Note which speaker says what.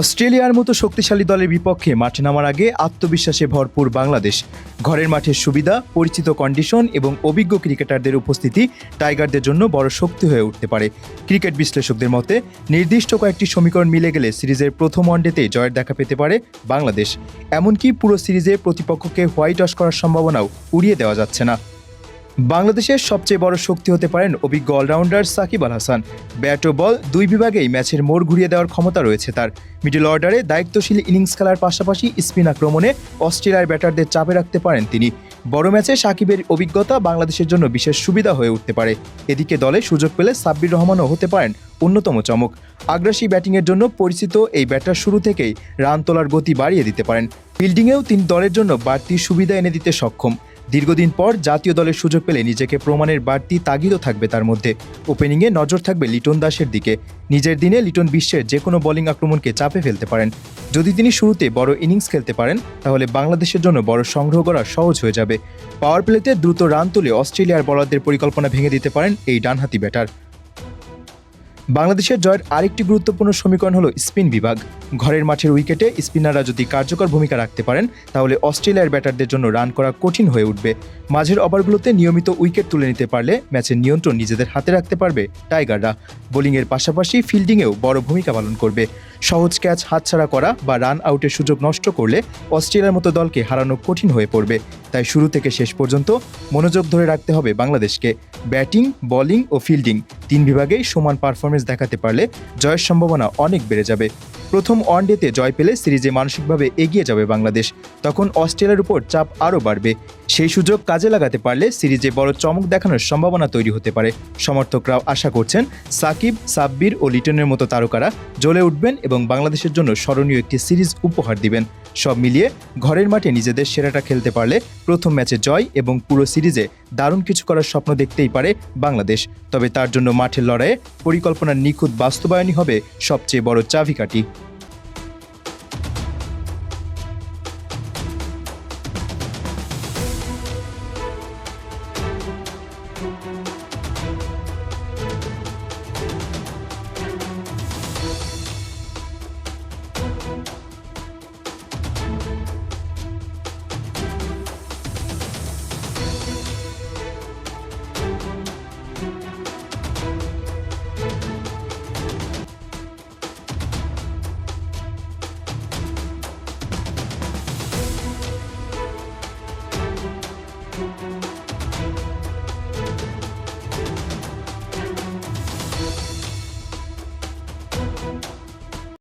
Speaker 1: অস্ট্রেলিয়ার মতো শক্তিশালী দলের বিপক্ষে মাঠে নামার আগে আত্মবিশ্বাসে ভরপুর বাংলাদেশ। ঘরের মাঠের সুবিধা, পরিচিত কন্ডিশন এবং অভিজ্ঞ ক্রিকেটারদের উপস্থিতি টাইগারদের জন্য বড় শক্তি হয়ে উঠতে পারে। ক্রিকেট বিশ্লেষকদের মতে নির্দিষ্ট কয়েকটি সমীকরণ মিলে গেলে সিরিজের প্রথম ওয়ানডেতেই জয়ের দেখা পেতে পারে বাংলাদেশ। এমনকি পুরো সিরিজে প্রতিপক্ষকে হোয়াইট ওয়াশ করার সম্ভাবনাও উড়িয়ে দেওয়া যাচ্ছে না। বাংলাদেশের সবচেয়ে বড় শক্তি হতে পারেন অভিজ্ঞ অলরাউন্ডার সাকিব আল হাসান। ব্যাট ও বল দুই বিভাগেই ম্যাচের মোড় ঘুরিয়ে দেওয়ার ক্ষমতা রয়েছে তার। মিডল অর্ডারে দায়িত্বশীল ইনিংস খেলার পাশাপাশি স্পিন আক্রমণে অস্ট্রেলিয়ার ব্যাটারদের চাপে রাখতে পারেন তিনি। বড় ম্যাচে সাকিবের অভিজ্ঞতা বাংলাদেশের জন্য বিশেষ সুবিধা হয়ে উঠতে পারে। এদিকে দলে সুযোগ পেলে সাব্বির রহমানও হতে পারেন অন্যতম চমক। আগ্রাসী ব্যাটিংয়ের জন্য পরিচিত এই ব্যাটার শুরু থেকেই রান তোলার গতি বাড়িয়ে দিতে পারেন। ফিল্ডিংয়েও তিনি দলের জন্য বাড়তি সুবিধা এনে দিতে সক্ষম। দীর্ঘদিন পর জাতীয় দলের সুযোগ পেলে নিজেকে প্রমাণের বাড়তি তাগিদও থাকবে তার মধ্যে। ওপেনিংয়ে নজর থাকবে লিটন দাসের দিকে। নিজের দিনে লিটন বিশ্বের যে কোনো বোলিং আক্রমণকে চাপে ফেলতে পারেন। যদি তিনি শুরুতে বড় ইনিংস খেলতে পারেন তাহলে বাংলাদেশের জন্য বড় সংগ্রহ করা সহজ হয়ে যাবে। পাওয়ার প্লেতে দ্রুত রান তুলে অস্ট্রেলিয়ার বোলারদের পরিকল্পনা ভেঙে দিতে পারেন এই ডানহাতি ব্যাটার। বাংলাদেশের জয়ের আরেকটি গুরুত্বপূর্ণ সমীকরণ হলো স্পিন বিভাগ। ঘরের মাঠের উইকেটে স্পিনাররা যদি কার্যকর ভূমিকা রাখতে পারেন তাহলে অস্ট্রেলিয়ার ব্যাটারদের জন্য রান করা কঠিন হয়ে উঠবে। মাঝের ওভারগুলোতে নিয়মিত উইকেট তুলে নিতে পারলে ম্যাচের নিয়ন্ত্রণ নিজেদের হাতে রাখতে পারবে টাইগাররা। বোলিংয়ের পাশাপাশি ফিল্ডিংয়েও বড় ভূমিকা পালন করবে। সহজ ক্যাচ হাতছাড়া করা বা রান আউটের সুযোগ নষ্ট করলে অস্ট্রেলিয়ার মতো দলকে হারানো কঠিন হয়ে পড়বে। তাই শুরু থেকে শেষ পর্যন্ত মনোযোগ ধরে রাখতে হবে বাংলাদেশকে। ব্যাটিং, বোলিং ও ফিল্ডিং তিন বিভাগেই সমান পারফরমেন্স দেখাতে পারলে জয়ের সম্ভাবনা অনেক বেড়ে যাবে। প্রথম ওয়ানডেতে জয় পেলে সিরিজে মানসিকভাবে এগিয়ে যাবে বাংলাদেশ। তখন অস্ট্রেলিয়ার উপর চাপ আরও বাড়বে। সেই সুযোগ কাজে লাগাতে পারলে সিরিজে বড় চমক দেখানোর সম্ভাবনা তৈরি হতে পারে। সমর্থকরাও আশা করছেন সাকিব, সাব্বির ও লিটনের মতো তারকারা জ্বলে উঠবেন এবং বাংলাদেশের জন্য স্মরণীয় একটি সিরিজ উপহার দিবেন। সব মিলিয়ে ঘরের মাঠে নিজেদের সেরাটা খেলতে পারলে প্রথম ম্যাচে জয় এবং পুরো সিরিজে দারুণ কিছু করার স্বপ্ন দেখতেই পারে বাংলাদেশ। তবে তার জন্য মাঠের লড়াইয়ে পরিকল্পনার নিখুঁত বাস্তবায়নই হবে সবচেয়ে বড় চাবিকাঠি।